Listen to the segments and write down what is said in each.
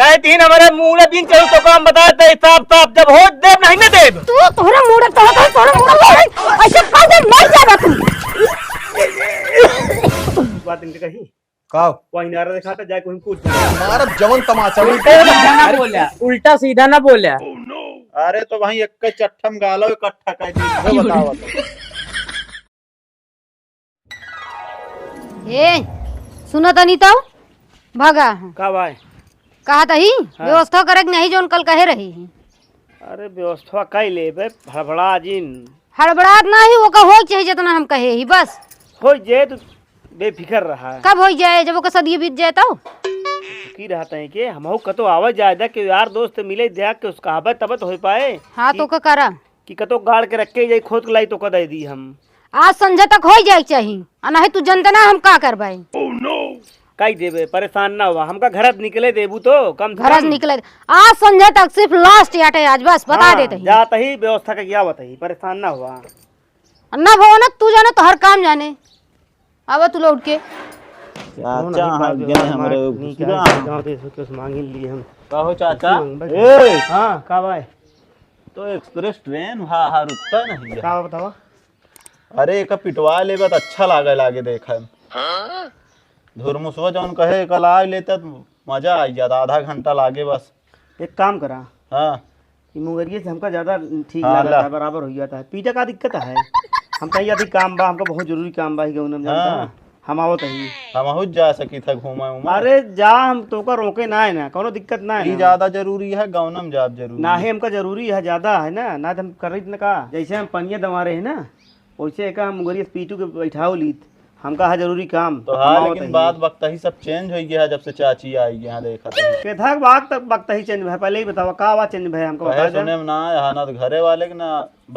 कहे तीन हमारे मुंह बिन चलो तो काम बता दे साफ साफ जब हो देव नहीं ना देव तू तोरा मुंह तोरा मुंह ऐसे कर दे मर जा तू बात इनके कही का वही नारा दिखा था जाए कोई पूछ हमारा जवन तमाचा ना बोला उल्टा सीधा ना बोला अरे तो वहीं एक चट्ठम गालो इकट्ठा कह दी बताओ ए सुनो तनी तो भागा का भाई कहा तही व्यवस्था करे कि नहीं जोन कल कहे रही अरे व्यवस्था कई ले बे हड़बड़ा जिन हड़बड़ात ना ही वो का हो चाहिए जितना हम कहे ही बस हो जे तो बेफिक्र रहा है कब हो जाए जब वो का सदी बीत जाए तो की रहता है कि हम कतो आवाज जायदा कि यार दोस्त मिले देख के उसका आबत तबत हो पाए हाँ तो का करा कि कतो गाड़ के रख के जाई खोद के लाई तो कदे दी हम आज संजय तक हो जाए चाहिए नहीं तू जनता ना हम का करवाए कई देवे परेशान ना हुआ हमका घर निकले देबू तो कम से घर कम निकले आज संजय तक सिर्फ लास्ट याटे आज बस बता हाँ, देते जाता ही व्यवस्था का क्या बताई परेशान ना हुआ ना भो ना तू जाने तो हर काम जाने अब तू लौट के चाचा हमारे मांगी लिए हम कहो चाचा ए हाँ का भाई तो एक्सप्रेस ट्रेन हा रुकता नहीं है। का बतावा अरे एक पिटवा लेबे तो अच्छा लागे देखे धुरमुसवा जौन कहे कल आ लेते तो मजा आई जाता आधा घंटा लागे बस एक काम करा हाँ कि मुंगरिये से हमका ज्यादा ठीक हाँ, लगता है बराबर हो जाता है पीछे का दिक्कत है हम कहीं अधिक काम बा हमका बहुत जरूरी काम बा गौनम जानता हाँ। हम आवत ही हम जा सकी था घूमा उमा अरे जा हम तो का रोके ना है ना कोनो दिक्कत ना है ई ना। ज्यादा जरूरी है गौनम जाब जरूरी ना है हमका जरूरी है ज्यादा है ना तो हम कर रही का जैसे हम पनिया दमा रहे हैं ना वैसे एक हम मुंगरिया पीटू के बैठाओ ली हमका है जरूरी काम तो हाँ लेकिन बात वक्त ही सब चेंज हो गया है जब से चाची आई यहाँ देखा केधा वक्त ही चेंज भाई पहले ही बताओ का आवाज चेंज भाई हमको बता सुने में ना यहाँ ना तो घरे वाले के ना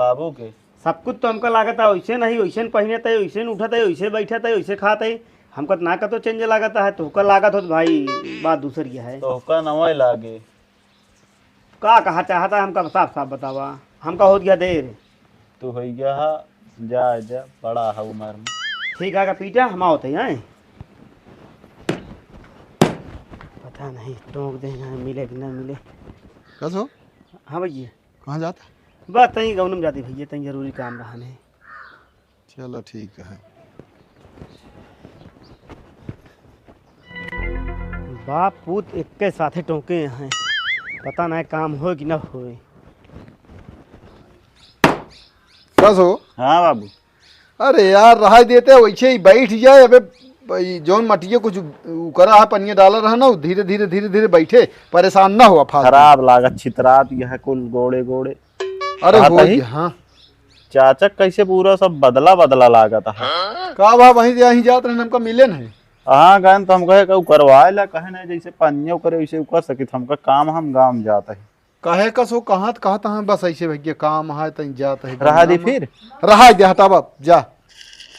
बाबू के सब कुछ तो हमका लागत है वैसे नहीं वैसे पहने थे वैसे उठा थे वैसे बैठा थे वैसे खाते हमको ना का तो चेंज लागत है तो लागत हो तो भाई बात दूसरी है तो का नवाई लागे का कहा चाहता है हमका साफ साफ बतावा हमका हो गया देर तू हो गया जा बड़ा है उम्र में ठीक है पीटा हम आओ थे पता नहीं टोक देना मिले कि ना मिले कस हो हाँ भैया कहाँ जाता बस तहीं गौनम जाती भैया तहीं जरूरी काम रहा नहीं चलो ठीक है बाप पूत एक के साथे टोके हैं पता नहीं काम हो कि ना हो कस हो हाँ बाबू अरे यार रहा देते वैसे ही बैठ जाए अबे भाई जौन मटिया कुछ करा है पनिया डाला रहा ना धीरे धीरे बैठे परेशान ना हुआ फालतू खराब लागत छितरात यह कुल गोड़े गोड़े अरे हाँ, हो तही? गया हाँ चाचक कैसे पूरा सब बदला लागत है का बा वहीं यहीं जात रहे हमका मिले नहीं हाँ गए तो हम कहे कहू करवाए ला कहे नहीं जैसे पनिया करे वैसे कर सके हमका काम हम गाँव में जाता है कहे कस हो कहाँ कहता है बस ऐसे भैया काम है तहीं जाता है रहा दी फिर रहा दे हटा बाप जा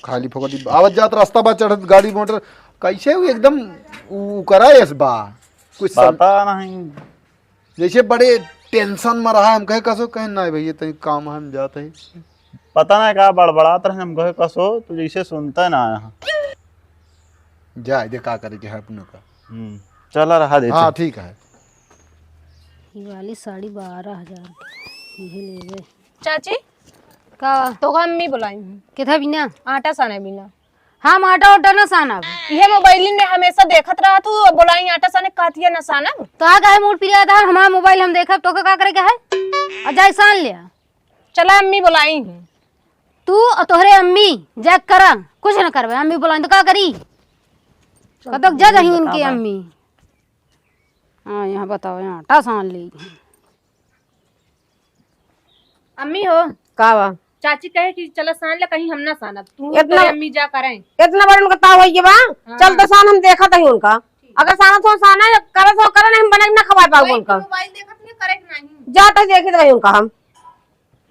खाली फोकट आवत जात रास्ता बा चढ़त गाड़ी मोटर कैसे वो एकदम कराए इस बा कुछ पता नहीं जैसे बड़े टेंशन में रहा हम कहे कसो कहे ना भैया तहीं काम हम जाते हैं पता नहीं क्या बड़बड़ात रहे हम कहे कसो तो जैसे सुनता ना यहाँ जाए दे का करे है अपनों का चला रहा दे हाँ ठीक है ये वाली साड़ी 12,000 ये ले गए चाची का तो अम्मी बुलाई केथा बिना आटा साने बिना हम आटा उटा ना साना ये मोबाइल में हमेशा देखत रहा तू बुलाई आटा साने कहती है ना साना तो आ गए मूड पिरिया था हमारा मोबाइल हम देखब तो का करे क्या है अजय सान लिया चला अम्मी बुलाई तू और तोहरे अम्मी जग करा कुछ ना करवे अम्मी बुलाई तो का करी कदक जग ही उनकी अम्मी हाँ यहाँ बताओ यहाँ आटा सान ली अम्मी हो कावा चाची कहे कि चलो सान ले कहीं हम ना साना तू इतना- तेरे अम्मी जा करें इतना बड़ा उनका ताव है बा चल तो सान हम देखा था उनका अगर साना तो साना करे तो करे नहीं हम बना के ना खवा पाओ उनका मोबाइल देखत नहीं करे कि नहीं जाता देखे थे उनका हम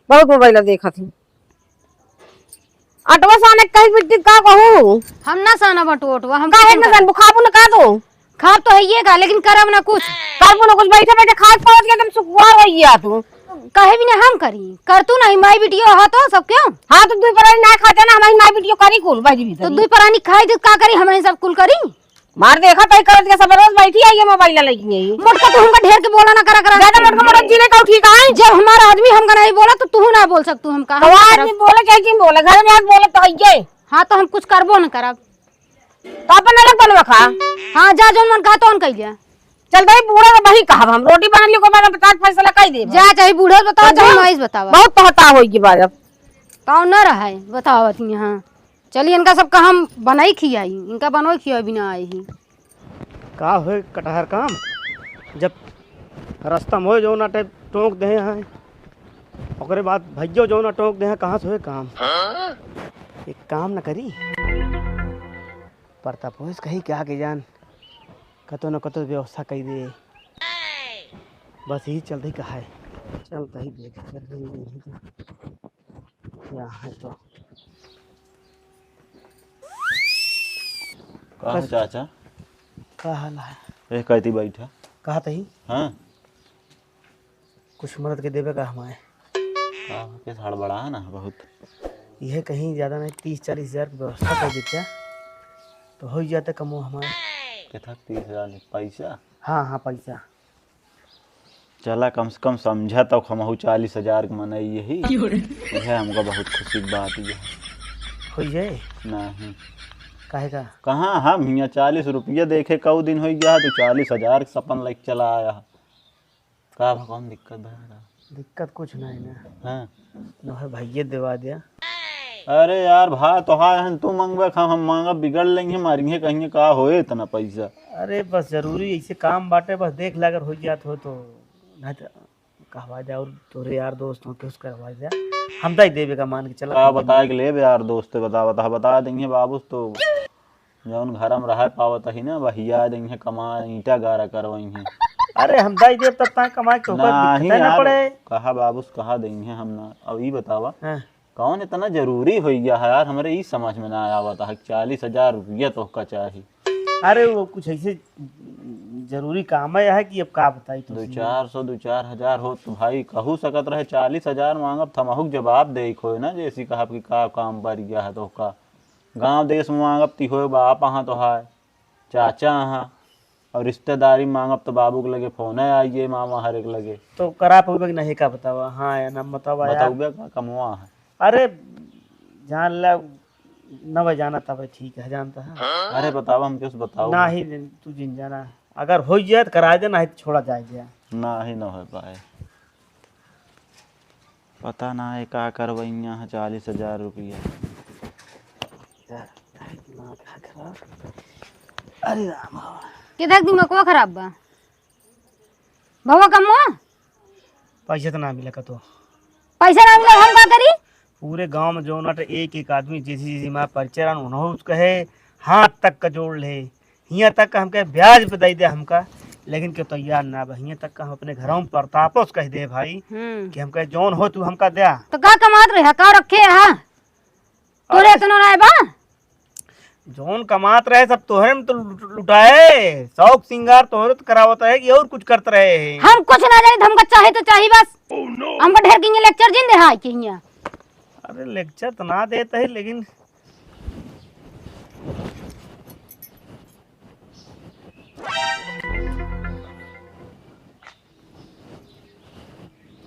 बहुत मोबाइल देखा थी अटवा साने कहीं बिट्टी का कहूं हम ना साना बटो ओटवा हम काहे ना सन बुखाबू ना का दो खा तो है ये का लेकिन करब ना कुछ काबू ना कुछ बैठे बैठे खास पहुंच गया तुम सुखवार हो गया तू कहे भी ना हम करी कर तू नहीं माई बिटियो हा तो सब क्यों हाँ तो दुई पर ना खाते ना हमारी माई बिटियो करी कुल बाजी भी तो दुई परानी खाई तो का करी हमें सब कुल करी मार देखा तय करत के सब रोज बैठी आई है मोबाइल लेके यही मोटका तू हमका ढेर के बोला ना करा करा ज्यादा मोटका मोटक जी ने कहू ठीक है जब हमारा आदमी हमका नहीं बोला तो तू ना बोल सकतू हमका तो आदमी बोले क्या की बोले घर में आज बोले तो है हाँ तो हम कुछ करबो न करब तो अपन अलग बनवा खा हाँ जा जोन मन कहा तो कह जा चल दे बूढ़ा तो वही कहब हम रोटी बना लियो को मैं 50 पैसा लगा दे जा चाहे बूढ़े बताओ चाहे नॉइस बताओ बहुत पता होगी बात अब तो न रहे बताओ यहाँ चलिए इनका सबका हम बनाई खियाई इनका बनोई खिया बिना आई ही का हो कटहर काम जब रास्ता में हो जो ना टाइप टोंक दे हैं ओकरे बाद भैया जो ना टोंक दे हैं कहाँ से हो काम एक काम न करी प्रतापोस कही क्या के जान कतो न कतो व्यवस्था कही दे बस यही चलते ही कहा है चलता ही देख क्या है तो कहा चाचा का हाल है ए कहती बैठा कहा तही हाँ कुछ मदद के देवे का हमारे का के हड़बड़ा है ना बहुत यह कहीं ज़्यादा नहीं 30-40 हज़ार की व्यवस्था कर देते तो हो जाता कमो हमारे के था 30,000 पैसा हाँ हाँ पैसा चला कम से कम समझा तो हम 40,000 के मन यही यह हमको बहुत खुशी की बात है हो जाए नहीं काहे का कहाँ हम यहाँ 40 रुपया देखे कऊ दिन हो गया तो 40,000 के सपन लग चला आया का भगवान दिक्कत है दिक्कत कुछ नहीं ना हाँ न है भैया देवा दिया अरे यार भा तो हाँ तू मंगवा हम मांगा बिगड़ लेंगे मारेंगे कहीं का होए इतना पैसा अरे बस जरूरी ऐसे काम बाटे बस देख ला अगर हो जात हो तो नहीं तो कहवा जा और तोरे यार दोस्त हो के उसका कहवा जा हम तो ही देवे का मान के चला का बताए के ले यार दोस्त बता देंगे बाबू तो जौन घर में रह पावत ही ना भैया देंगे कमा ईटा गारा करवाएंगे अरे हम दाई देव तब तक कमाए तो नहीं ना यार पड़े कहा बाबू कहा देंगे हम ना अब ये बतावा हाँ। कौन इतना जरूरी हो गया है यार हमारे ये समझ में ना आया था 40,000 रुपया तो का चाहिए अरे वो कुछ ऐसे जरूरी काम है कि अब का बताई तो 2-400 हो तो भाई कहू सकत रहे 40,000 मांगब थमहुक जवाब दे खो ना जैसी कहा कि का काम पर गया है तो का गांव देश में मांगब ती हो बाप हाँ तो है चाचा हाँ और रिश्तेदारी मांगब तो बाबू के लगे फोन आइए मामा हर एक लगे तो करा पाओगे कि नहीं का बतावा हाँ या ना बतावा यार बताओगे का कमवा है अरे जान ला न भाई जाना तब ठीक है जानता है अरे बताओ हम किस बताओ ना ही तू जिन जाना अगर हो जाए तो करा दे नहीं तो छोड़ा जाए जा ना ही ना हो पाए पता ना है का करवैया है 40,000 रुपया अरे राम किधर दिमाग खराब बा भवा कमवा पैसा तो ना मिला तो पैसा ना मिला हम का करी पूरे गांव में जो नट एक आदमी जैसी माँ परिचय उन्होंने कहे हाथ तक का जोड़ ले यहाँ तक का हम कहे ब्याज पे दे दे हमका लेकिन के तैयार ना बा यहाँ तक का हम अपने घरों में प्रतापोस कह दे भाई कि हम कहे जौन हो तू हमका दे तो का कमात रहे का रखे हाँ तोरे इतना ना बा जौन कमात रहे सब तोहरे में तो लुटाए शौक सिंगार तोहरे तो करावत रहे कि और कुछ करते रहे हम कुछ ना जाने हमका चाहे तो चाहिए बस हमका ढेर के लेक्चर जिन दे हां के हिया अरे लेक्चर तो ना देता है लेकिन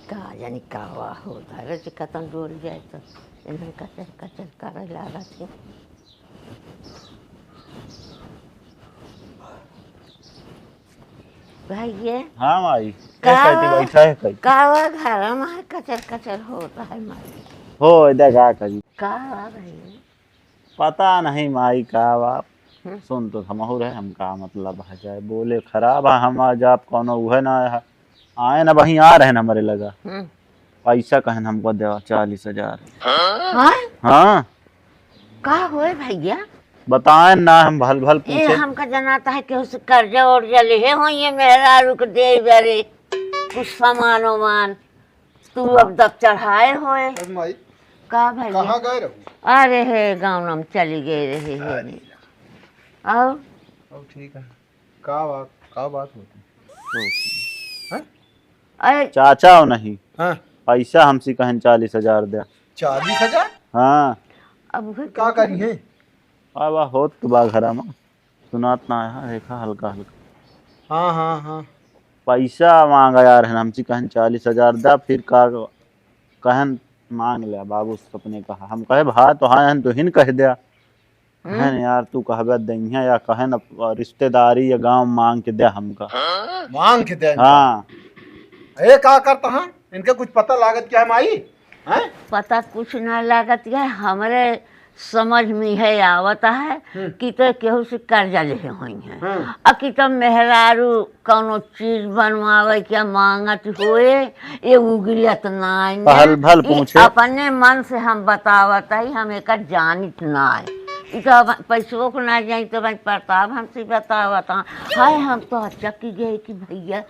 का यानी कावा होता है जो कतन डोल जाए तो इन्हें कचर कचर करे लागा थी भाई ये हाँ माई का- बैठा है कहीं कावा घर में कचर कचर होता है मारी हो इधर का करी कावा भाई पता नहीं माई का बाप हम्म। सुन तो हम रहे हम का मतलब है जाए बोले खराब है हम आज आप कौन है ना आए ना वहीं आ रहे ना हमारे लगा पैसा कहन हमको देवा 40,000 हाँ हाँ का होए भैया बताए ना हम भल भल ये पूछे हमका जनाता है कि उस कर्जा उर्जा ले हो ये मेहरा रुक दे बेरे कुछ सामान वामान तू अब दब चढ़ाए होए अरे माई का भैया कहाँ गए रहू अरे हे गाँव में चली गई रही है और अब ठीक है का बात होती अरे चाचा हो नहीं हाँ पैसा हमसे कहन 40,000 दे 40,000 हाँ अब का करी है अब होत तो बा घर में सुनात ना है देखा हल्का हल्का। हाँ हाँ हाँ पैसा मांगा यार है हमसे कहन 40,000 दा फिर का कहन मांग लिया बाबू अपने कहा हम कहे भा तो हाँ हन तो हिन कह दिया है न यार तू कहबे दहिया या कहन रिश्तेदारी या गांव मांग के दे हमका मांग के दे। हाँ ए का करता है इनके कुछ पता लागत क्या है माई हैं? पता कुछ ना लागत है हमरे समझ में है आवता है कि तो केहू से कर्जा ले हुई है और कि तो मेहरारू कौनो चीज बनवावे क्या मांगत होए ये उगलियत ना पहल भल पूछे। अपने मन से हम बतावत है हम एक जानित ना है ई तो पैसों को ना जाई तो भाई प्रताप हमसे बतावत हाय हम तो अचक्की गए कि भैया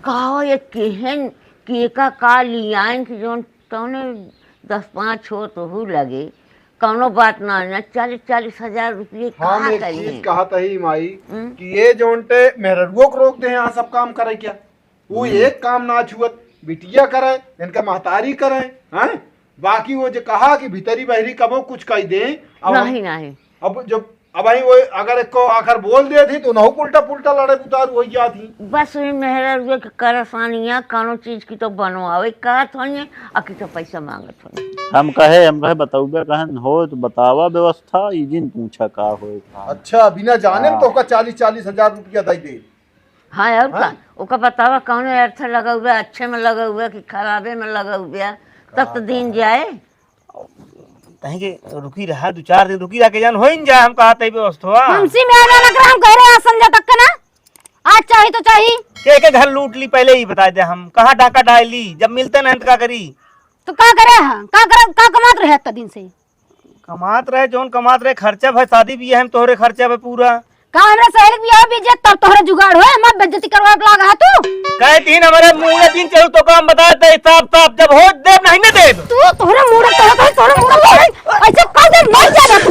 कहो ये केहन केका का लियान कि जो तौने 10-5 हो तो हु लगे कौनो बात ना है 40,000 रुपये हम कहाँ एक करिए चीज कहा ही माई कि ये जोनटे मेहरुओं को रोक दे यहाँ सब काम करे क्या वो एक काम ना छुअत बिटिया करे इनका महतारी करे हैं बाकी वो जो कहा कि भीतरी बहरी कबो कुछ कही दे अब नहीं नहीं अब जब अब आई वो अगर एक को आखिर बोल दे थी तो ना उल्टा पुल्टा लड़े उतार हो गया थी बस वही मेहरा के करसानियाँ कौनो चीज की तो बनवावे कहत होइए और कि तो पैसा मांगत होइए हम कहे बताऊबे कहन हो तो बतावा व्यवस्था ई जिन पूछा का होए का। अच्छा बिना जाने में तो का 40,000 रुपया दे दे। हाँ और का ओका बतावा कौन अर्थ लगा हुआ अच्छे में लगा हुआ कि खराबे में लगा हुआ तब तो दिन जाए कहीं के रुकी रहा 2-4 दिन रुकी रहा के जान होइन जा हम कहा तई व्यवस्था हमसी में आना लग रहा हम कह रहे हैं समझा तक का ना आज चाहिए तो चाहिए के घर लूट ली पहले ही बता दे हम कहाँ डाका डाल ली जब मिलते ना तो का करी तो का करे हम का कमात रहे इतना दिन से कमात रहे जोन कमात रहे खर्चा भाई शादी भी है हम तोहरे खर्चा पे पूरा का हमरा सहेली भी आ बीजे तब तोहरे जुगाड़ होए मत बेइज्जती करवा के लगा तू कहे तीन हमारे मुंह में दिन चलू तो काम बता दे साफ साफ जब हो दे नहीं ना दे तू तोहरे मुंह में तोहरे मुंह में ऐसे कर दे मर जा तू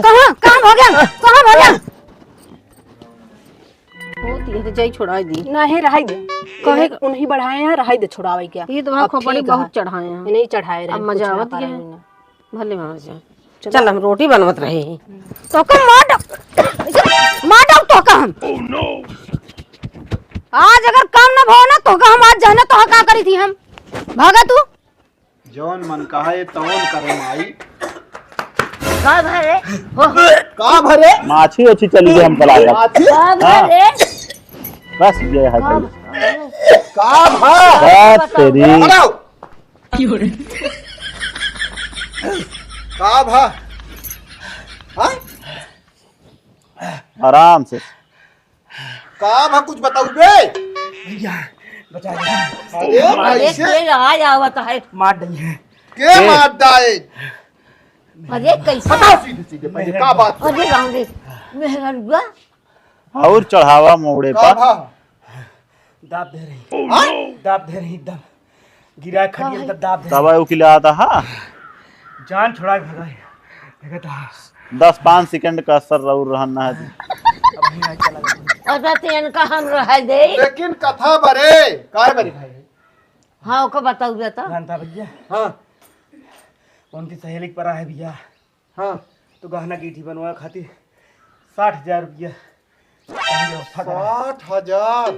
कहां काम हो गया कहां हो गया होती है तो जाई छोड़ा दी नहीं रहाई दे कहे उन्हीं बढ़ाए हैं रहाई दे छोड़ावे क्या ये तो वहाँ खोपड़ी बहुत चढ़ाए हैं नहीं चढ़ाए रहे अब मजा आवत है है भले मजा चल हम रोटी बनवत रहे हैं तो का मार तो का हम आज अगर काम ना भो ना तो का हम आज जाना तो का करी थी हम भागा तू जौन मन कहा ये तौन करे माई का भरे का भरे माछी अच्छी चली गई हम कला जा का भरे बस ये है भाई का भा बात तेरी बनाओ का भा हाँ आराम से का भा कुछ बताऊ बे भैया बचा दे अरे भाई अरे से के आज आवत है मार दई है के मार दाए अरे कैसे बताओ सीधे सीधे पहले का बात अरे राम रे मेहरा और चढ़ावा मोड़े का पर भा दाब दे रही दाब दे रही एकदम गिरा खड़ी अंदर दाब दे दवा उकिला आता हा जान छोड़ा के भगाए देखा 10-5 सेकंड का असर रउर रहना है अब नहीं चला गया अरे तेन का हम रह दे लेकिन कथा बरे काय बरे भाई हाँ ओको बताऊ बेटा जानता भैया हाँ उनकी सहेली पर है भैया हाँ तो गहना गिठी बनवा खातिर 60,000 रुपया 60,000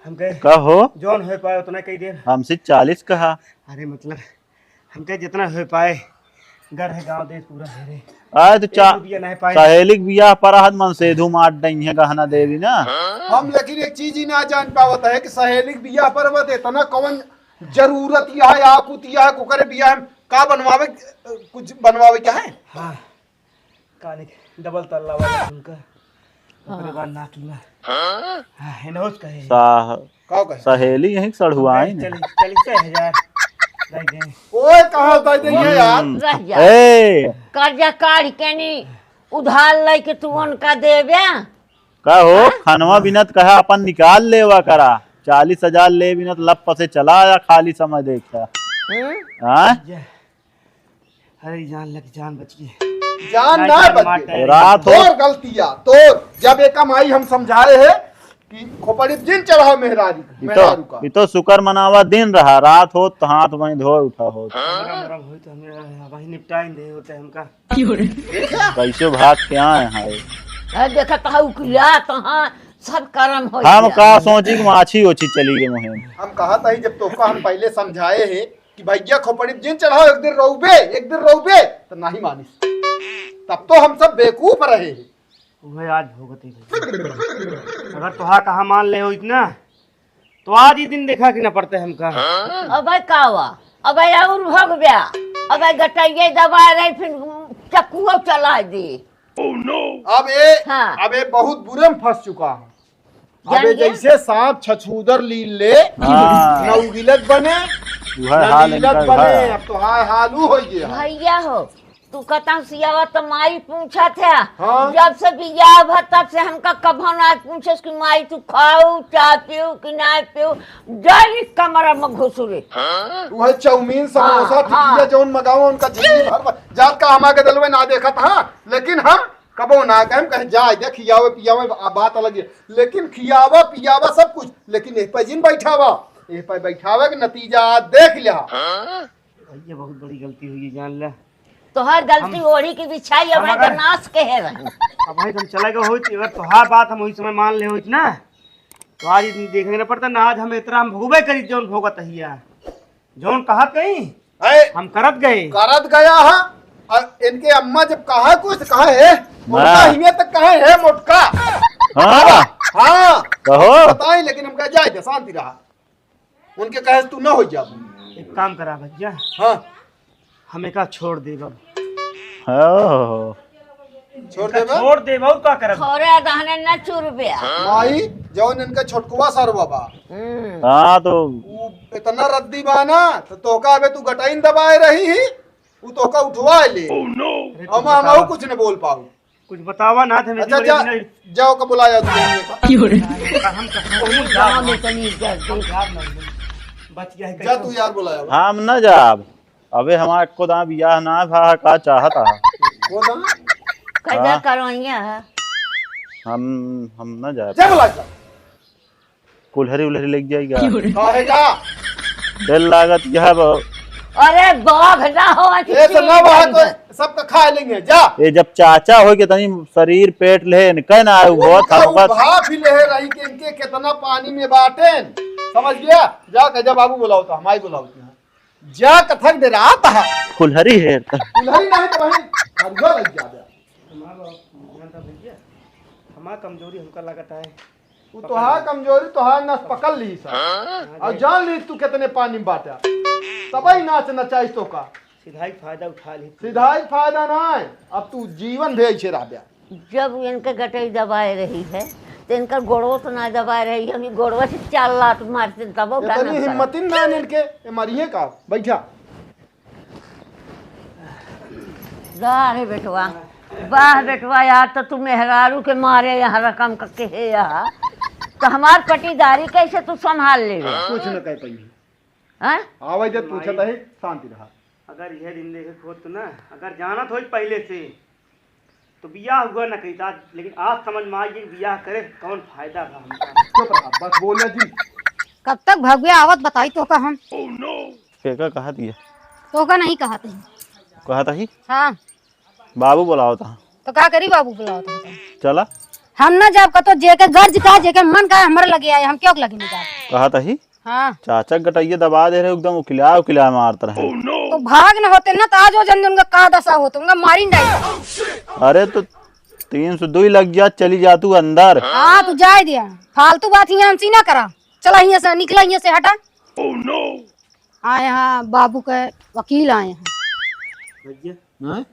हम कहे कहो जौन हो पाए उतना कही देर हमसे 40 कहा अरे मतलब हम कहे जितना हो पाए घर है गांव देश पूरा है रे आए तो 1 रुपया नहीं पाए सहेली बियाह पर हद मन सेधु मार दई है गहना देवी ना हम लेकिन एक चीज ही ना जान पावत है कि सहेली के बियाह पर बत इतना कौन जरूरत या है आकुत या है कुकरे बियाह में का बनवावे कुछ बनवावे क्या है हाँ काने डबल तल्ला वाला उनका ओकरे बाद नाकिला हां हेनोस कहे साह का कहे सहेली यही सड़हुआई ने चली चली 6000 नहीं दे ओए कहां दे देंगे यार रह जा ए कर्जा काढ़ के नी उधार ले के तू उनका देबे कहो खनवा बिनत कहा अपन निकाल लेवा करा 40,000 ले बिनत लप से चला या खाली समय देखा हाँ अरे जान लग जान बच गई जान ना बचे रात हो तोर गलतिया तोर जब एक माई हम समझाए है कि खोपड़ी जिन चढ़ा मेहरारू का। ये तो शुक्र मनावा दिन रहा, रात हो तो हाथ वहीं धो उठा हो, मरम होई तो हमें वही निपटाई दे होते हमका। कैसे भाग के आए हैं। देखा तो किया तहाँ सब कर्म हो हम का सोची कि माछी ओछी चली गई मुहिम। हम कहा था ही जब तोहका हम पहले समझाए हैं कि भैया खोपड़ी जिन चढ़ाओ एक दिन रहोगे तो नहीं मानिस, तब तो हम सब बेवकूफ रहे हैं। वही आज भोगती है। अगर तुहा कहा मान ले हो इतना तो आज ही दिन देखा कि न पड़ते हमका। अब का हुआ, अब और भग गया, अब गटाइए दबा रहे फिर चक्कुओ चला दे। अब ये बहुत बुरे में फंस चुका है। अब ये जैसे सांप छछूदर लील ले नौगिलत बने नगीलत बने, अब तो हालू हो गया। भैया हो तू कता सियावा तो माई पूछा था। हाँ? जब से बियाह भा तब से हमका कभो ना पूछे कि माई तू खाऊ चाह पियो कि ना पियो, जाई कमरा में घुसरे। वह चाउमीन समोसा टिकिया जौन मगाओ उनका जिंदगी भर जात का हमारे दल में ना देखा था, लेकिन हम कबो ना कहे जाए दे खियावे पियावे बात अलग है, लेकिन खियावा पियावा सब कुछ, लेकिन एक पे जिन बैठावा के नतीजा देख लिया। ये बहुत बड़ी गलती हुई जान ले। तो हर गलती ओढ़ी की बिछाई अब नाश के है रही। अब भाई तुम चले गए हो, अगर तुहार बात हम वही समय मान ले हो ना तो आज देखने न पड़ता ना। आज हम इतना हम भोगबे करी जौन भोगत हिया, जौन कहत कहीं हम करत गया है। और इनके अम्मा जब कहा कुछ कहा है मोटका हिमे तक कहा है मोटका। हाँ कहो बताए, लेकिन हम कह जाए थे शांति रहा। उनके कहे तू न हो जा। एक काम करा भैया, हाँ हमें का छोड़ दे बाबू, छोड़ दे बाबू का करब। थोड़े दहने न चुरबिया माई जौन इनका छोटकुआ सरवा बा। हाँ तो उ इतना रद्दी बाना तो तोका अबे तू गटाइन दबाए रही ही, उ तोका उठवा ले। हम कुछ न बोल पाऊ, कुछ बतावा ना थे। अच्छा जाओ का बुलाया बच गया है। जा तू यार बुलाया हम न जाब, अबे हमारे को दाम बियाह ना भा का चाहता वो ना कैसा करवाइया है। हम न जाए। जा बुला कुल्हरी उल्हरी लग जाएगा, कहेगा दिल लागत यह अरे बाघ ना हो ये तो ना वहां तो सब खा लेंगे। जा ये जब चाचा हो के तनी शरीर पेट ले कह ना बहुत भाप ही ले रही कि इनके कितना पानी में बाटे, समझ गया। जा कह जा बाबू बुलाओ तो हमारी बुलाओ जा कथक दे रहा था। कुल्हरी है कुल्हरी नहीं तो वहीं हरगों लग जा। हमारा कमजोरी हमका लगता है, वो तोहार कमजोरी तोहार नस पकड़ ली सा और जान ली तू कितने पानी में बाटा, तबई नाच नचाई तो का सीधा फायदा उठा ली। सीधा ही फायदा ना है, अब तू जीवन भेज छे रहा। जब इनके गटाई दबाए रही है तो इनका गोड़ो तो ना दबाए रही है, गोड़वा से 4 लात मारते तब इतनी हिम्मत ना इनके मरिए का बैठा। अरे बेटवा वाह बेटवा यार, तो तू मेहरारू के मारे यहाँ रकम करके है यहाँ, तो हमार पटीदारी कैसे तू संभाल ले। कुछ न कह पाई आवाज जब पूछता है शांति रहा। अगर यह दिन देखे खोद तो ना, अगर जाना तो पहले से तो बियाह हुआ न कही, लेकिन आज समझ में आई बियाह करे कौन फायदा था हमका। चुप रहा बस बोला जी। कब तक भगवे आवत बताई तो का हम केका कहा दिया तो का नहीं कहते कहा था ही हाँ बाबू बुलाओ था तो का करी बाबू बुलाओ था चला हम ना जाब कतो जेके गर्ज का जेके मन का हमरे लगे आए, हम क्यों लगे नहीं जाब। कहा था ही हाँ चाचा गटाइए दबा दे रहे एकदम उकिला मारते रहे। तो भाग न होते ना तो आज वो जन उनका का दशा होता उनका मारी नहीं। अरे तो 302 लग जा, चली जा तू अंदर। हाँ तू जाए दिया, फालतू बात यहाँ हमसी ना करा। चला यहाँ से निकला, यहाँ से हटा। आए यहाँ बाबू के वकील आए हैं। भैया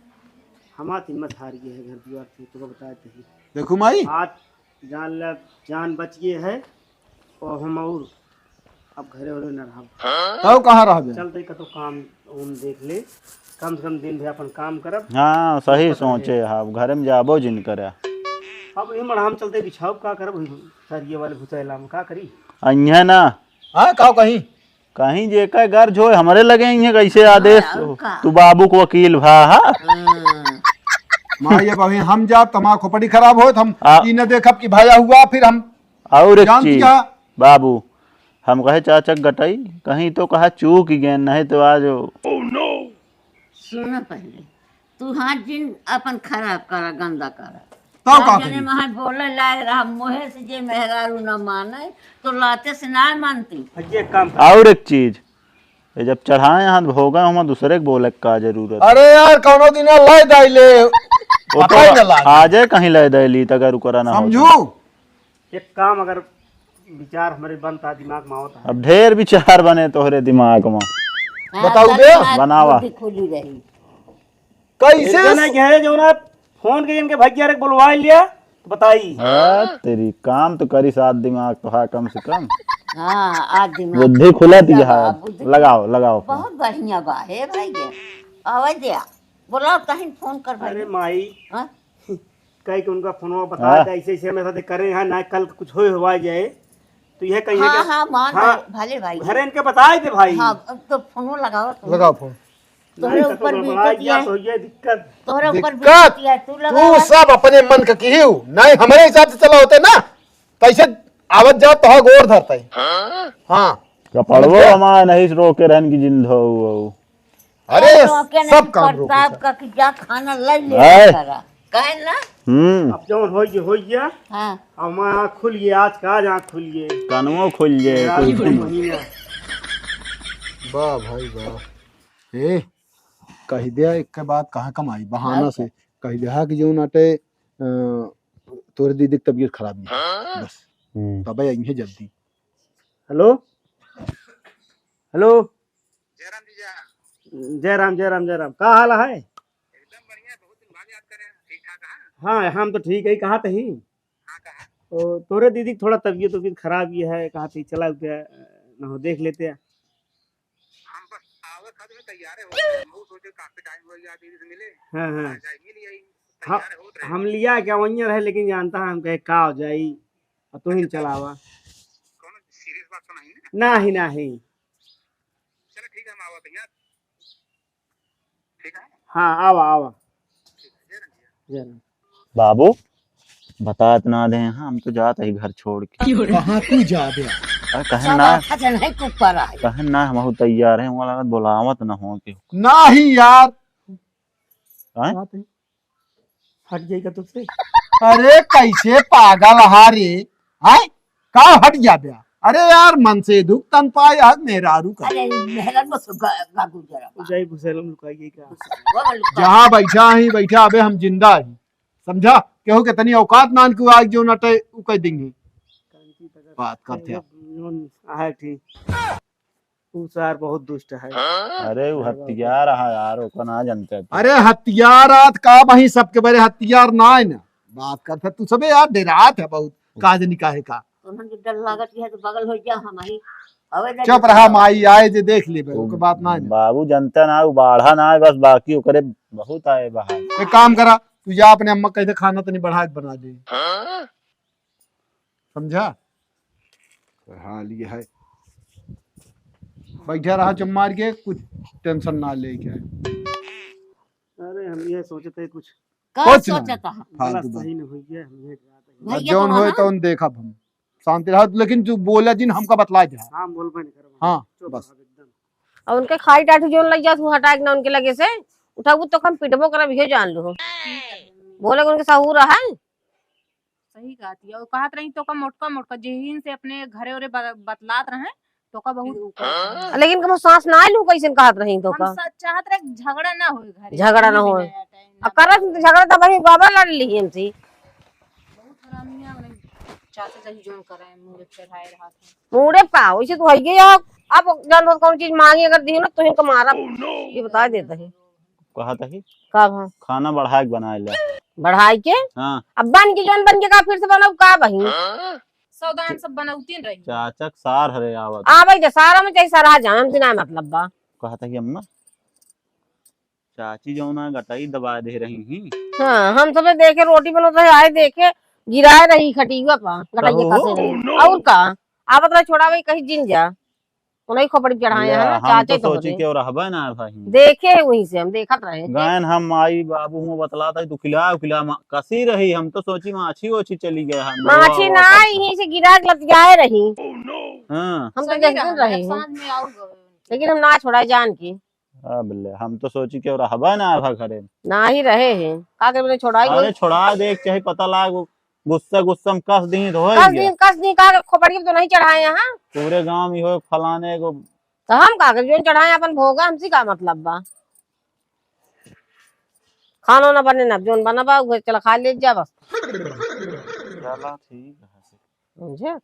हमारी हिम्मत हार गई है घर द्वार से, तो बताए थे। देखो माई आज जान बच गई है और हम और अब घरे वाले न रहा। तब कहाँ रह चलते का तो काम उन देख ले, कम से कम दिन भी अपन काम करब। हाँ सही सोचे आप घर में जाबो जिन करे। अब ये हम चलते बिछाओ का करब सर ये वाले भुतैला में का करी। अइहे ना हाँ कहो कहीं जे का घर जो हमरे लगे इहे कैसे आदेश तू बाबू को वकील भा। माँ ये हम जा तमा खोपड़ी खराब हो हम ई न देखब कि भाया हुआ फिर हम और एक जानती चीज क्या? बाबू, हम कहे चाचा गटई कहीं तो कहा चूक ही गए, नहीं तो आज सुनो पहले तू हाथ जिन अपन खराब करा गंदा करा तब का जने करी? महा बोले लाए रहा मोहे से जे मेहरारू न माने तो लाते से ना मानती। भैया एक काम और एक चीज, ये जब चढ़ाए हाथ भोगा हम दूसरे के बोले का जरूरत। अरे यार कौनो दिन लाई दाइले वो पता ही न तो लागे। आजे कहीं ले दली तगर करा ना हो। समझू एक काम अगर विचार हमारे बनता दिमाग में होता है अब ढेर विचार बने तोहरे दिमाग में। बताऊ दे। बनावा। बुद्धि खुली रही। कैसे नहीं कहे जो ना फोन के इनके भैया रे बुलवा लिया तो बताई। तेरी काम तो करी साथ दिमाग तो है कम से कम। हाँ आज दिमाग बुद्धि खुला दिया है। बुद्धि लगाओ लगाओ फोन। बहुत बढ़िया बा हे भाई आवाज दिया बोला कहीं फोन कर भाई। अरे माई हाँ? कह के उनका फोन बता दे ऐसे ऐसे मेरे साथ करे हैं ना कल कुछ हुआ जाए तो यह कहिए हाँ कि हाँ मान हाँ, भले भाई घर इनके बताए दे भाई। हाँ अब तो फोन लगाओ तुम। लगाओ फोन। तोहरे नहीं तो ऊपर भी गड़बड़ा इज्जत गया है। तो ये दिक्कत। तोहरे ऊपर भी दिक्कत? इज्जत है तू तू लगा सब अपने मन का की हूँ नहीं हमारे हिसाब से चला होते ना कैसे आवत जाओ तो गोर धरता है। हाँ कपड़वो हमारे नहीं रोके रहन की जिंद हो। अरे तो के सब नहीं काम रोके प्रताप का कि जा खाना ले ले है। करा कहे ना। अब जो हो गया हाँ अब मैं आँख खुलिए आज का आज आँख खुलिए कानवो खुल जाए रात को महीना। वाह भाई वाह। ए कह दिया एक के बाद कहाँ कमाई बहाना से कह दिया कि जो नाटे तोरे दीदी की तबीयत खराब है बस तब यही जल्दी। हेलो हेलो जय राम जय राम जय राम का हाल है? हाँ हम तो ठीक है कहा ही तो तोरे दीदी की थोड़ा तबीयत खराब ये है कहा थी चला क्या ना हो देख लेते हैं। हाँ हाँ हाँ हम लिया क्या वही रहे लेकिन जानता है हम कहे का हो जाई और तू ही चलावा नहीं नहीं। हाँ आवा आवा जरा बाबू बता इतना दे हम तो जाते ही घर छोड़ के। कहाँ तू जा दे कहन सब ना अच्छा से नहीं कुछ पर है। कहन ना हम तैयार हैं वहाँ लगत बुलावत ना हो के। नहीं यार हैं? हट जाएगा तुझसे। अरे कैसे पागल हारे है का हट जा बया। अरे यार मन से दुख तन पाए यार मेहरारू का अरे मेहरन बस गागू जरा जाई घुसेलम लुकाई का वो लुका। जहाँ बैठा ही बैठा अबे हम जिंदा ही समझा केहू के तनी औकात नान को आज जो नटे उ कह देंगे बात करते हैं। है ठीक तू सार बहुत दुष्ट है। अरे वो हत्यार रहा यार ओका ना जानते थे। अरे हथियारात का वही सबके बड़े हथियार ना है ना बात करते तू सबे यार डेरात है बहुत काज निकाहे का। उन्हन के डर लागत है तो बगल हो जा हम ही अबे ना चुप रहा माई आए जे देख ले के बात ना है ना। बाबू जनता ना वो बाढ़ा ना है बस बाकी ओकरे बहुत आए बाहर। एक काम करा तू जा अपने अम्मा कहते खाना तनी बढ़ा के बना दे समझा। हाल ये है बैठा रहा चुप मार के कुछ टेंशन ना ले के। अरे हम ये सोचते कुछ का कुछ ना। सोचता है गलत फालतू बात। सही नहीं हुई है हम ये भैया जौन को होए वहाँ- तो देखा हम शांति रहा लेकिन तू बोला जिन हमका बतला जा। हाँ बोल नहीं कर हाँ, चुप बस। रहो एकदम। और उनके खाई टाठी जोन लग जा तू हटा के ना उनके लगे से उठाऊ तो हम पिटबो करब ये जान लो बोले उनके सहूर है। सही कहती है और कहत रही तो का मोटका मोटका जेहिन से अपने घरे ओरे बतलात रहे तो का बहुत लेकिन कम सांस ना लू कैसे कहत रही तो का हम चाहत रहे कि झगड़ा ना होए घरे झगड़ा ना होए। अब करत झगड़ा तो वही बाबा लड़ ली हमसे बहुत हरामिया बने चाचा सही जोन करे मुंह पे चढ़ाए रहा था। मुड़े पा वैसे तो है गया अब जान तो कौन चीज मांगी अगर दी ना तो इनको मारा ये बता देता है कहा था कि का भा खाना बढ़ा के बना ले। बढ़ाई के हाँ अब बन के जौन बन के का फिर से बनब का बही सौदान सब बनौतीन रही चाचक सार हरे आवत। आ भाई सारा में चाहे सारा जान हमसे ना मतलब बा। कहा था कि अम्मा चाची जो ना गटाई दबा दे रही ही। हाँ हम सब देखे रोटी बनोते आए देखे गिराए रही खटी हुआ पा गटाइए खासे रही और का आप बता छोड़ा भाई कहीं जिन जा उन्हीं खोपड़ी चढ़ाए हैं ना, हम चाचे तो तो सोची होते। के रहबे ना भाई देखे है वहीं से, हम देखत रहे। गैन हम माई बाबू में बतलाता तू खिला कसी रही हम तो सोची माछी ओछी चली गए हम माछी ना यहीं से गिरा के लतियाए रही, हाँ हम तो सही देखते रहा, रहे हैं, समझ में आऊगा। लेकिन हम ना छोड़ा जान के, बल्ले हम तो सोची के रहबे ना भा घरे ना ही रहे हैं का के मैंने छोड़ाई अरे छोड़ा देख चाहे पता लाग गुस्सा गुस्सा में कस दी तो हो गया कस दी का खोपड़ी पे तो नहीं चढ़ाए यहाँ, पूरे गांव में हो फलाने को तो हम का कर जो चढ़ाए अपन भोगा, हमसे का मतलब बा। खाना ना बने ना जोन बना बा उहे चला खा ले जा बस। चला ठीक है समझे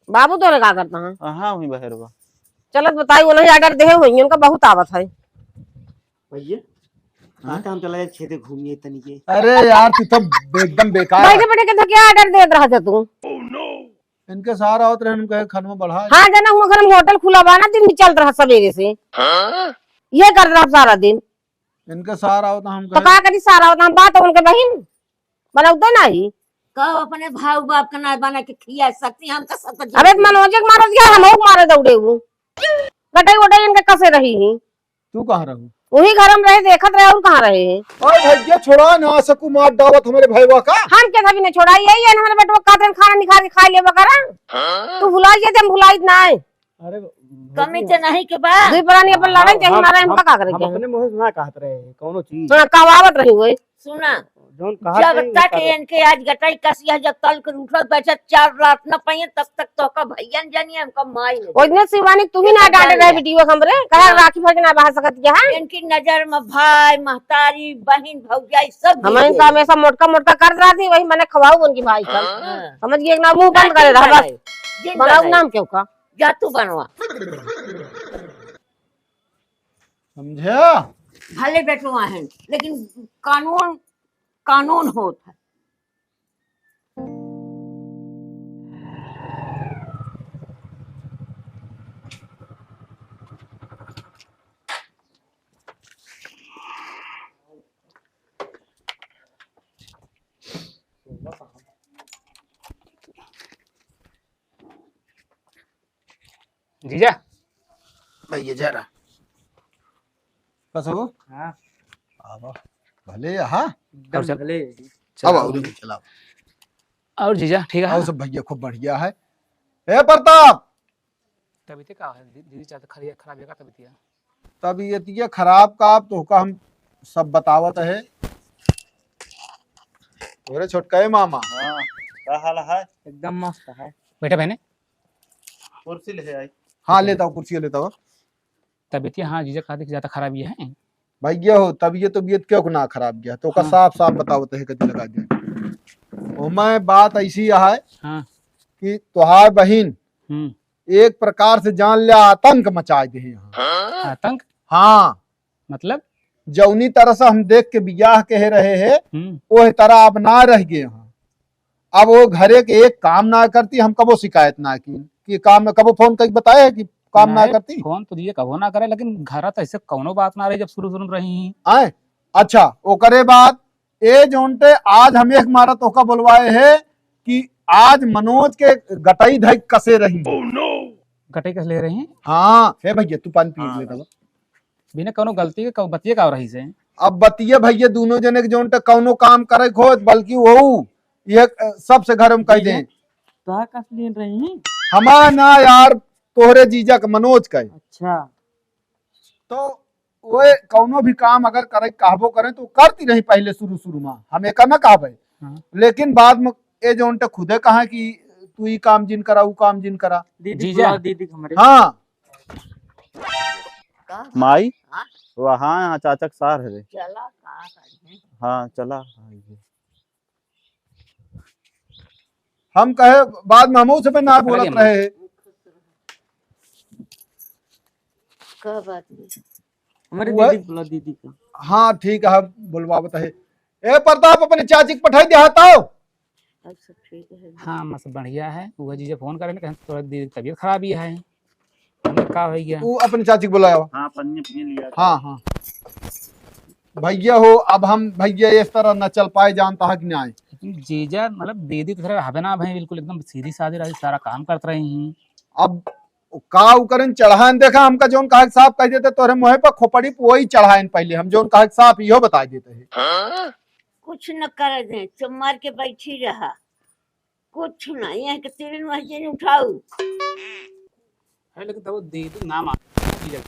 बाबू तोरे का करता है, हाँ वही बहरवा चलत बताई वो नहीं ऑर्डर दे हुई उनका बहुत आवत है। भैया काका हम चला जाए खेते घूमिए तनी के। अरे यार तू तो एकदम बेकार बैठे बैठे के तो क्या ऑर्डर दे रहा था तू? इनके सहारा होते रहे कहे खनवा बढ़ा हाँ जाना हुआ घर में होटल खुला बा ना, दिन में चल रहा सवेरे से, ये कर रहा सारा दिन, इनके सहारा होता हम तो कहे का करी सारा होता हम बात उनके बहन बनाते नहीं। कहो अपने भाई बाप का ना बना के खिया सकती हम का सब अबे मनोज के मारत गया, हम मारे दौड़े वो गटाई वटाई इनके कसे रही ही, तू कहाँ रहू वही घर में रहे देखत रहे और कहाँ रहे हैं। ओए भैया छोड़ा ना सकू मार दावत हमारे भाईवा का। हम क्या कभी नहीं छोड़ा, यही है हमारे बेटवा का दिन खाना निकाल के खा ले बकरा, तू भुला जे हम भुलाई ना है अरे कमी तो नहीं के बाद दुई प्राणी अपन लड़ाई चाहिए हमारा हम का करे हम के अपने मुंह से ना कहत रहे कोनो चीज सुना कवावत रही हुई। सुना जोन जब तक इनके आज गटाई कसिया जब तल कर उठल बैठे 4 रात न पाए तब तक तो का भैया जानिए हमका माई नहीं। ओइने शिवानी तू ही ना डांटे रहे बेटीवा हमरे कहा राखी भर के ना बहा सकत क्या है। इनकी नजर में भाई महतारी बहन भौजाई सब हम इनका हमेशा मोटका मोटका कर रहा थी, वही मैंने खवाऊ उनकी भाई का समझ गए ना, मुंह बंद करे रहा बस। बनाऊ नाम क्यों का जा तू बनवा समझा भले बेटुआ है लेकिन कानून कानून होता है। जीजा भैया जा रहा बस हो हां आवा भले हाँ एकदम भले अब आओ देखो चलाओ और जीजा ठीक आओ सब भैया खूब बढ़िया है। ए प्रताप तबीयत का है दीदी चाहते खराब है का तबीयत? तबीयत ये खराब का आप तो का हम सब बतावत है तोरे छोटका मामा। हाँ क्या हाल है एकदम मस्त है। बेटा बहने कुर्सी ले आई हाँ लेता हूँ कुर्सी लेता हूँ तबीयत हाँ जीजा खाते ज्यादा खराबी है भैया हो तबीयत क्यों ना खराब गया तो का साफ साफ बतावत है कदी लगा जाए। ओ मैं बात ऐसी है हाँ कि तुहार बहन एक प्रकार से जान लिया आतंक मचा दे यहाँ। आतंक हाँ मतलब जौनी तरह से हम देख के बियाह कह रहे हैं वो तरह अब ना रह गए यहाँ। अब वो घरे के एक काम ना करती, हम कबो शिकायत ना की कि काम में कबो फोन करके बताया है कि काम ना करती। फोन तो ये कबो ना करे लेकिन घर तो ऐसे कौनो बात ना रही जब शुरू शुरू में रही आए अच्छा वो करे बात ए जोनते आज हम एक मारा तो का बोलवाए है कि आज मनोज के गटाई धक कसे रही। गटाई कैसे ले रही हैं? हाँ है भैया तू पानी पी लेता बा। बिना कोनो गलती के बतिए का रही से अब बतिये भैया दोनों जने के जोनते कौनो काम करे खो बल्कि वो ये सबसे घर में कह दे तो कस ले रही हमारा ना यार तोहरे जीजा का मनोज का। अच्छा तो वो कौनो भी काम अगर करे कहबो करें तो करती रही पहले शुरू में हम एक ना कहबे लेकिन बाद में ए जोनते खुदे कहा कि तू ही काम जिन करा वो काम जिन करा जीजा दीदी हमारे हाँ माई हाँ? वहाँ यहाँ चाचक सार है रे चला कहाँ करें? हाँ चला हम कहे बाद में हम से ना बोलत रहे का बात नहीं हमारे वो- दीदी बुला दीदी का हाँ ठीक है बुलवावत है। ए प्रताप अपने चाची को पठाई दिया तो अब सब ठीक है। हाँ मस्त बढ़िया है वो जीजा फोन करे ना थोड़ा दीदी तबीयत खराब ही है हमने का हो गया तू अपने चाची को बुलाया हाँ पन्नी पन्नी लिया हाँ हाँ भैया हो अब हम भैया इस तरह न चल पाए जानता है कि नहीं। लेकिन जीजा मतलब दीदी तो थोड़ा हवे ना भाई बिल्कुल एकदम सीधी सादी रही सारा काम करते रही हैं। अब काऊ करन चढ़ान देखा हमका जोन कहा साफ कह देते तोरे मुहे पर खोपड़ी पे वही चढ़ाइन पहले हम जोन कहा साफ इहो बता देते हैं। कुछ न कर दे, चुप मार के बैठी रहा, कुछ ना यहाँ के तेरे मस्जिद उठाऊ। है लेकिन तब दीदी ना मान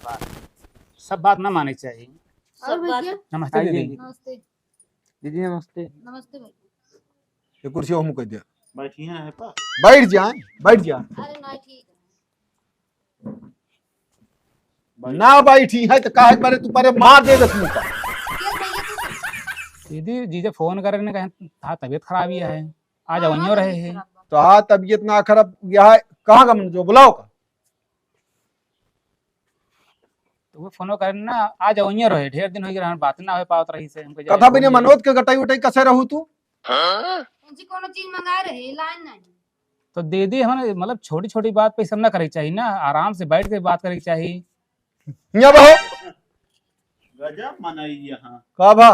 बात, सब बात ना माने चाहिए। और भैया नमस्ते दीदी। नमस्ते। दीदी नमस्ते। नमस्ते भाई। ये कुर्सी हम कह दिया बैठी है पा बैठ जाए बैठ जा अरे नहीं ठीक है। ना बैठी है तो काहे बारे तू परे मार दे दस मुका। दीदी जीजा फोन करने कहे था तबीयत खराब ही है, आज वहीं रहे हैं। तो हाँ तबीयत ना खराब यह कहाँ का मन जो बुलाओ का तो वो फोन करने ना आज वहीं रहे, ढेर दिन हो गए बात ना हो पावत रही से हमको कथा बिना मनोज के गटाई उटाई कसे रहू तू। जी कोनो चीज मंगा रहे लाइन नहीं। तो दीदी हमें मतलब छोटी छोटी बात पे सब ना करे चाहिए ना, आराम से बैठ के बात करे चाहिए। यहाँ बहो गजब मनाई यहाँ का भा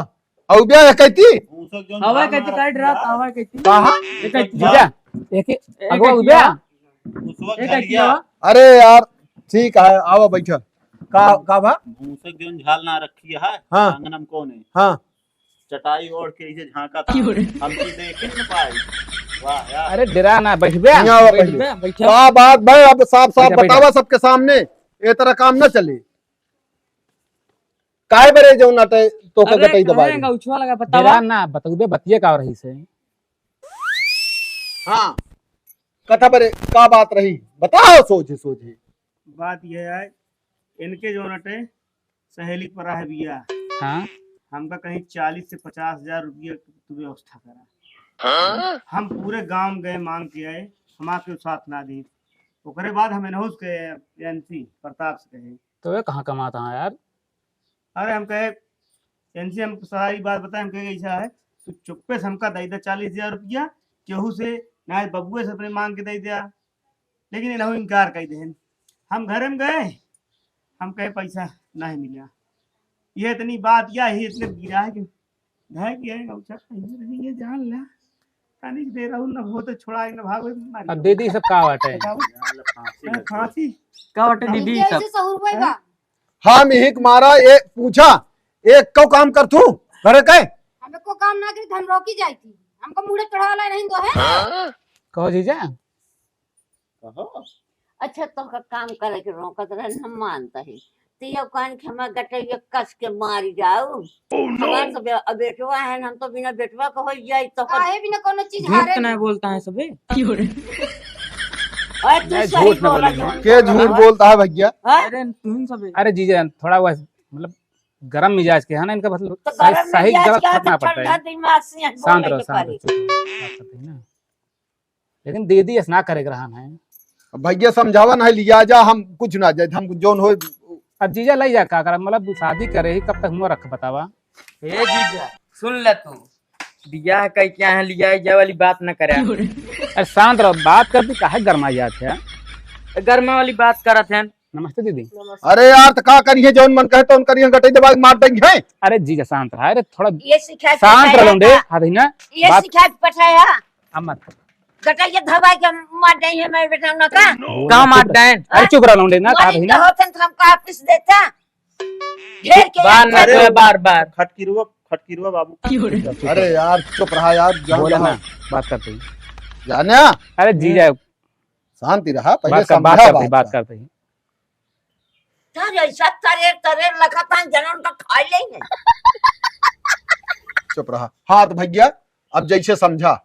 औ ब्याह है कहती ऊसक जोन हवा कहती काट रात हवा कहती कहा जीजा एक अगवा एक उबे उसवक एक झलिया अरे यार ठीक है आओ बैठो का भा ऊसक जोन झाल ना रखी है हाँ। आंगनम कोने हाँ चटाई ओढ़ के इसे झांका था हम की देख न पाई। वाह यार अरे डरा ना बैठ बे यहाँ आओ पहले बैठा का बात भाई अब साफ साफ बैठा, बतावा सबके सामने ये तरह काम न चले काय बरे जो नाटे तो का गटाई दबाई गौछवा लगा बतावा डरा ना बतउबे बतिये का रही से। हाँ कथा बरे का बात रही बताओ सोचे सोचे। बात यह है इनके जो नटे सहेली पर है बिया हाँ हमका कहीं 40 से 50 हजार रुपया की व्यवस्था करा। हम पूरे गांव गए मांग के आए, हम आपके साथ ना दी। ओकरे बाद हम इनहुस के एनसी प्रताप से कहे तो ये कहाँ कमाता है यार। अरे हम कहे एनसी हम सारी बात बताए, हम कहे ऐसा है तो चुप्पे से हमका दे दे 40 हजार रुपया केहू से ना बबुए से अपने मांग के दे दिया, लेकिन इनहु इनकार कर दे। हम घर में गए हम कहे पैसा नहीं मिला, ये इतनी बात या ही इतने गिरा है कि धै गया है गौचा कहीं रही है जान ला तानी दे रहा हूं ना हो तो छोड़ा ना भागो अब दीदी सब का बाटे फांसी का बटे दीदी इनके सब ऐसे सहूर भाई बा। हाँ मिहिक मारा एक पूछा एक को काम कर तू घरे कहे हमें को काम ना करी तो हम रोकी जाई थी, हमको मुड़े चढ़ावाला नहीं दो है। कहो जीजा कहो अच्छा तो का काम करे के रोकत रहे हम मानता है तियो कान के हम गटैया कस के मार जाऊ। हमार तो बेटवा है, हम तो बिना बेटवा को हो जाई तो काहे भी ना कोनो चीज झूठ हारे तो नहीं बोलता है सबे और तू नहीं, सही झूठ न बोला बोलेंगे। के झूठ बोलता है भैया। अरे तुम सबे अरे जीजा थोड़ा वह मतलब गरम मिजाज के है ना, इनका मतलब तो सही गरम सही मिजाज गलत का रखना तो पड़ता ठंडा है। दिमाग से शांत बोले रहो के शांत पड़ी। रहो बात करते हैं ना, लेकिन दीदी ऐसा ना करे ग्रहण है। भैया समझावा नहीं लिया जा हम कुछ ना जाए हम जोन हो अब जीजा ले जा का कर मतलब शादी करे ही कब तक मुँह रख बतावा। हे जीजा सुन ले तू बियाह कई क्या है लिया जा वाली बात न करे। अरे शांत रहो बात करती काहे गरमा जाते है। गर्मा वाली बात करत है। नमस्ते दीदी। अरे यार तो का करिए जौन मन कहे तो उन करिए गटाई दबाई मार देंगे हैं। अरे जीजा शांत रहा, अरे थोड़ा ये सिखा शांत रहो दे हाँ ना ये बात सिखा पठाया अब मत गटैया धवाई के मार दे है मेरे बेटा ना का का मार डाइन अरे चुप रहो दे ना कहा मारी ना तो होतन तो हमको ऑफिस देता घेर के बार न करे बार बार खटकिरुआ बाबू अरे यार चुप रहा यार जान बोले रहा ना बात करते ही। जाने अरे जीजा शांति रहा पहले बात समझा करते ही बात करते ही। तार ऐसा तरेर तरेर लगातार जनन का खा लेंगे। चुप रहा। हाँ तो भैया अब जैसे समझा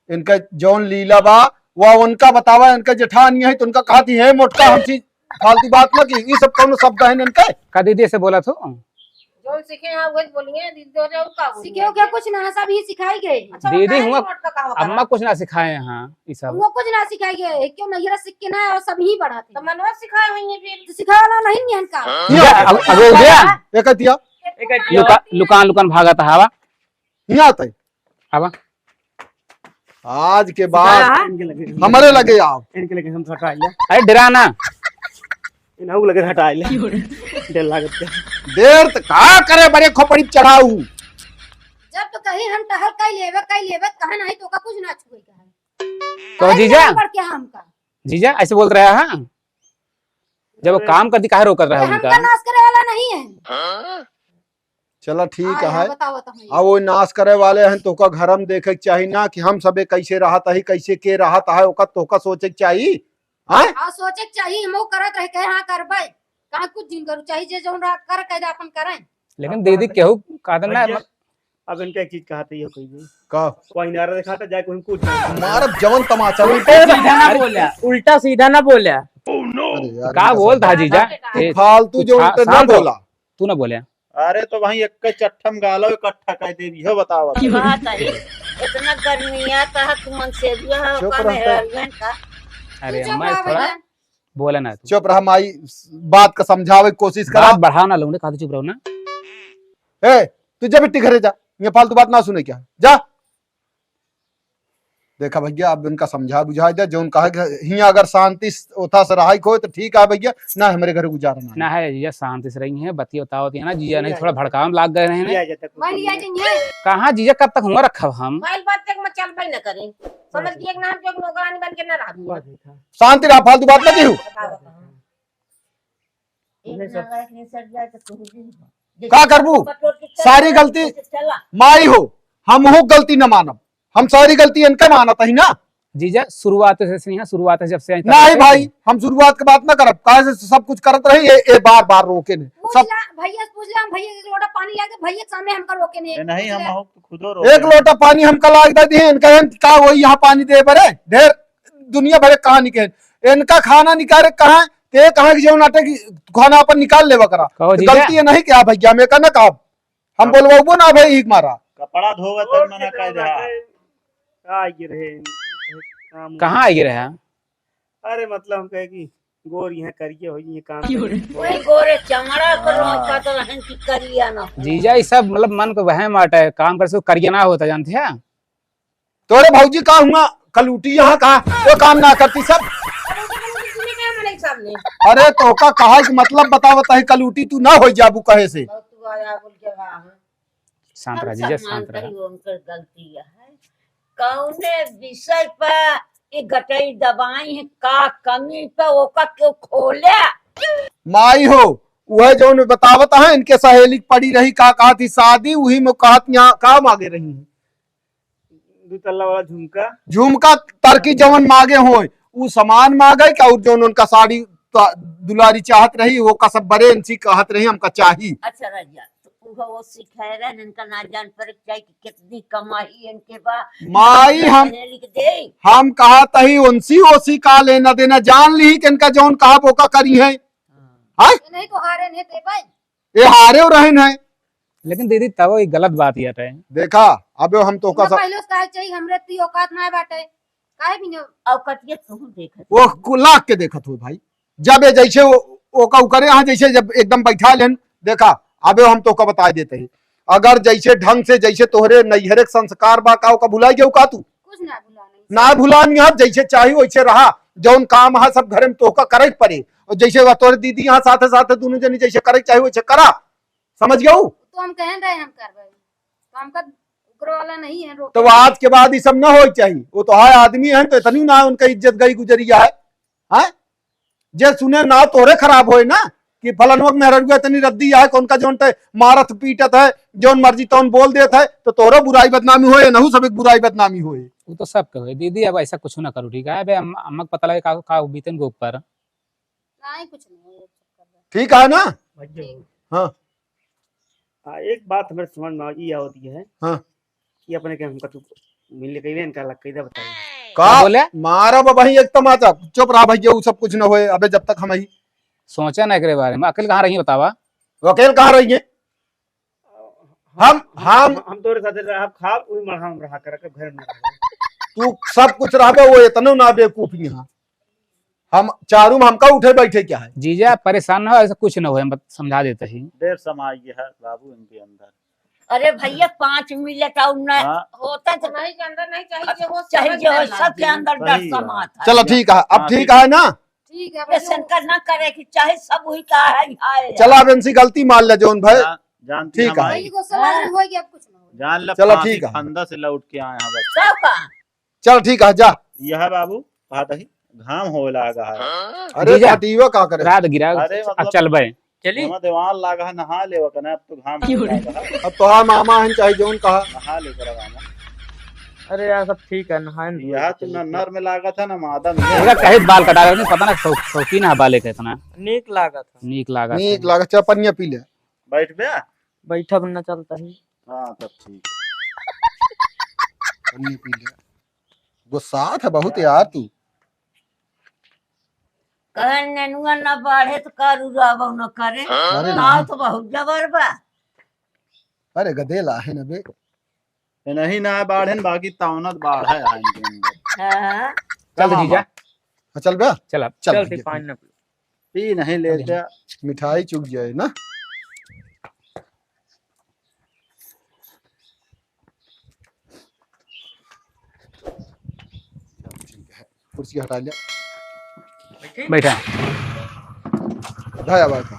इनका जौन लीला बा वह उनका बतावा, इनका जेठानी है तो उनका कहा थी है मोटका हमसी फालतू बात ना की ये सब कौन शब्द है इनके का दीदी से बोला तो जो सीखे हैं वही बोलिए दीदी और का सीखे क्या कुछ ना सब ही सिखाई गए। दीदी हुआ अम्मा कुछ ना सिखाए यहाँ ये सब। वो कुछ ना सिखाई गए क्यों नहीं सीख के ना और सब ही बढ़ाते तो मनवा सिखाए हुई है फिर तो सिखाया वाला नहीं है इनका। अब हो गया ये कह दिया लुकान लुकान भागा था हवा यहाँ आता है हवा। आज के बाद इनके लगे हमारे लगे आप इनके लगे हम हटा लिया अरे डरा ना इनहु लगे हटा लिया डर लागत के देर तक का करे बड़े खोपड़ी चढ़ाऊ। जब तो कहीं हम टहल कई लेवे कहा नहीं तो का कुछ ना छुए का है तो जीजा बढ़ के हमका जीजा ऐसे बोल रहा है। जब वो काम करती काहे रोकत रहा है हमका उनका? नाश करे वाला नहीं है। चलो ठीक हाँ, है। बताओ बताओ। अब वो नाश करे वाले हैं तो का घर हम देखे के चाहिए ना कि हम सबे कैसे रहत है, कैसे के रहत है, ओका तोका सोचे के चाहिए। हाँ हाँ सोचे के चाहिए, हम करत रहे कहे हाँ करबै, कहाँ कुछ दिन करू चाहिए जे जौन कर कहे अपन करें। लेकिन दीदी केहू कहते ना भैया, अब इनका एक चीज कहते ही हो कोई भी का कोई नारा दिखाता जाए कोई कुछ मारब जवन तमाचा। सीधा ना बोला, उल्टा सीधा ना बोला। अरे यार, का बोल था जीजा? ए, फालतू जो शा- उनपे ना शांत हो। बोला। तू ना बोले। अरे तो वहीं एक चट्ठम गालो इकट्ठा कह दे भी हो बताओ। बात है इतना गर्मिया का तुमन से भी है चुप का रहो। मेहरबान का अरे चुप अम्मा रहो थोड़ा भैया। बोले ना तू। चुप रहा माई, बात का समझावे की कोशिश करा। बात बढ़ा ना लूंगे, कहा चुप रहो ना। ए तू जा बेटी घरे जा, ये फालतू बात ना सुने क्या जा। देखा भैया अब इनका समझा बुझा दे जो उनका ही अगर शांति होता से रहा हो तो ठीक है भैया, ना हमारे घर गुजारा ना। ना है जीजा शांति से रही है, बतिया बताओ होती है ना जीजा, नहीं थोड़ा भड़काव में लाग गए हैं। लिया जाता मैं लिया जाइए कहाँ जीजा कब तक हुआ रखा हम? फाइल बात तक मत चल भाई न करें, समझ के एक नाम के नौकरानी बन के ना रहा। शांति रहा, फालतू बात ना की हो। एक नंगा एक निसर जाए तो तू भी का करबू? पटोर के चल सारी गलती चला। माई हो, हम हो गलती न मानब, हम सारी गलती इनका मानत ही ना। जीजा शुरुआत से नहीं, शुरुआत है जब से नहीं भाई हम शुरुआत के बात ना करब, काहे से सब कुछ करत रही ए बार बार रोके ने सब। भैया से पूछ लिया, भैया एक लोटा पानी लाके भैया के सामने हमका रोके नहीं। नहीं हम हो खुदो रो एक लोटा पानी हम कल आग दे इनका का वही यहाँ पानी दे बरे ढेर दुनिया भरे कहानी के इनका खाना निकाले कहाँ ते कहाँ की जो नाटक खाना अपन निकाल ले करा। कहो जीजा। गलती है नहीं क्या भैया मैं कहना का हम बोलबो ना भाई हिक मारा कपड़ा धोवे तक मना कह दे। आगे रहे काम। कहाँ आई रहे हैं? अरे मतलब हम कहे कि गोर यहाँ करिए हो ये काम वही गोरे चमड़ा को रोका तो रहन की करिया ना। जीजा ये सब मतलब मन को वहम आटा है, काम कर से करिए ना होता जानते हैं। तोरे भौजी का हुआ कल उठी यहाँ कहा वो काम ना करती सब। सामने अरे तो का कहा कि मतलब बतावत है कल उठी तू ना हो जाबू कहे से। तू आया बोल के वहां शांत रहा हम जीजा, सब शांत मानते रहा। ही उनकर गलती है। कौने विषय पर ये गटई दबाई है, का कमी पे ओका क्यों खोले? माई हो वह जो उन्हें बतावत है इनके सहेली पड़ी रही का कहा थी शादी वही में कहत यहाँ का मांगे रही है। दो तल्ला वाला झुमका झुमका तरकी जवन मांगे हो वो सामान मांगे क्या, और जो उनका साड़ी दुलारी चाहत रही वो का सब बड़े इनसी कहत रही हमका चाहिए। अच्छा राजा तो वो सिखाए रहे इनका ना जान पर चाहिए कि कितनी कमाई इनके पास माई लिख दे। हम कहा तही उनसी ओसी का लेना देना जान ली कि इनका जौन कहा वो का करी है। हाय नहीं तो हारे नहीं थे भाई। ये हारे और रहन है। लेकिन दीदी तब वो गलत बात ये है। देखा अब हम तो का पहले से चाहिए हमरे ती औकात ना बाटे काहे भी न औकतिया तू देख वो कुलाक के देखत हो भाई जब ये जैसे वो का करे यहाँ जैसे जब एकदम बैठा लेन देखा अबे हम तो का बता देते हैं अगर जैसे ढंग से जैसे तोहरे नैहरे के संस्कार बा का भुला गया का तू कुछ ना भुला नहीं ना भुला यहाँ जैसे चाहिए वैसे रहा जौन काम है सब घरे में तोहका करे पड़े और जैसे तोहरे दीदी यहाँ साथे साथे दोनों जनी जैसे करे चाहिए वैसे करा समझ गया तो हम कह रहे हम करबे तो हमका उकरो वाला नहीं है रोक तो आज के बाद ये सब ना हो चाहिए। वो तो है आदमी है तो इतनी ना उनका इज्जत गई गुजरिया है जे सुने ना तोरे खराब होए ना कि फलनवक मेहरगुआ इतनी रद्दी है उनका जोन मारत पीटत है जोन मर्जी तौन बोल देता है तो तोरो बुराई बदनामी होए नहु सब बुराई बदनामी होए। वो तो सब कहे दीदी अब ऐसा कुछ ना करो ठीक है। अबे अम्मा को पता लगे का बीतन के ऊपर। नहीं कुछ नहीं ठीक है ना। भैया हाँ एक बात हमारे समझ में ये होती है हाँ कि अपने के हमका तू मिल के इनका लग कैदा बताइए का बोले? मारा वही एक तमाचा चुप रहा भैया वो सब कुछ न होए अबे जब तक हम ही सोचा ना एकरे बारे में। अकेले कहाँ रही बतावा? वकील कहाँ रही है हम तोरे साथ रहा खा वही मर हम रहा कर के घर में तू सब कुछ रहा वो इतनो ना बेवकूफ यहाँ हम चारू में हमका उठे बैठे क्या है। जीजा परेशान ना हो, ऐसा कुछ ना हो, हम समझा देते ही। देर समाई है बाबू इनके अंदर। अरे भैया 5 मिनट और न होता तो नहीं के अंदर नहीं चाहिए वो चाहिए सबके अंदर डर समाता। चलो ठीक है अब ठीक है ना। ठीक है भाई शंकर ना करे कि चाहे सब वही का है चला अब इनसी गलती मान ले जोन भाई जानती ठीक है। भाई को समझ में हो गया अब कुछ ना हो जान ले चलो फांसी ठीक है। फंदा से लौट के आए हैं बस। सब का चल ठीक है जा। यह बाबू बात है घाम हो लागा है। अरे जीजा। पाटीवा का करे रात गिरा अरे अब मतलब चल बे चली हमें दीवान लागा है, नहा ले वकना अब तो घाम लागा है, अब तो हाँ मामा हन चाहे जोन कहा नहा ले कर मामा। अरे यार सब ठीक है नहाए यह तो न नर में लागा था ना मादा में। मेरा कहे बाल कटा रहे पता ना शौकीन है बाले के इतना नीक लागा था नीक लागा नीक लागा चाहे पनिया पी ले बैठ बे। बैठक न चलता ही हाँ तब ठीक। पनिया पी ले गुस्सा है बहुत यार तू कहे नेनुआ न बढ़े तो करू रहबो न करे अरे नाव तो बहुत जबर बा। अरे गधेला है ना बे ये नहीं ना बाढ़ है न, बाकी तावनत बाढ़ है यहाँ इनके अंदर। हाँ चल जीजा हाँ, चल बे चल अब चल चल भैया। पानी न पी नहीं लेते। मिठाई चुक जाए ना ठीक है कुर्सी हटा लिया बैठा धाया बैठा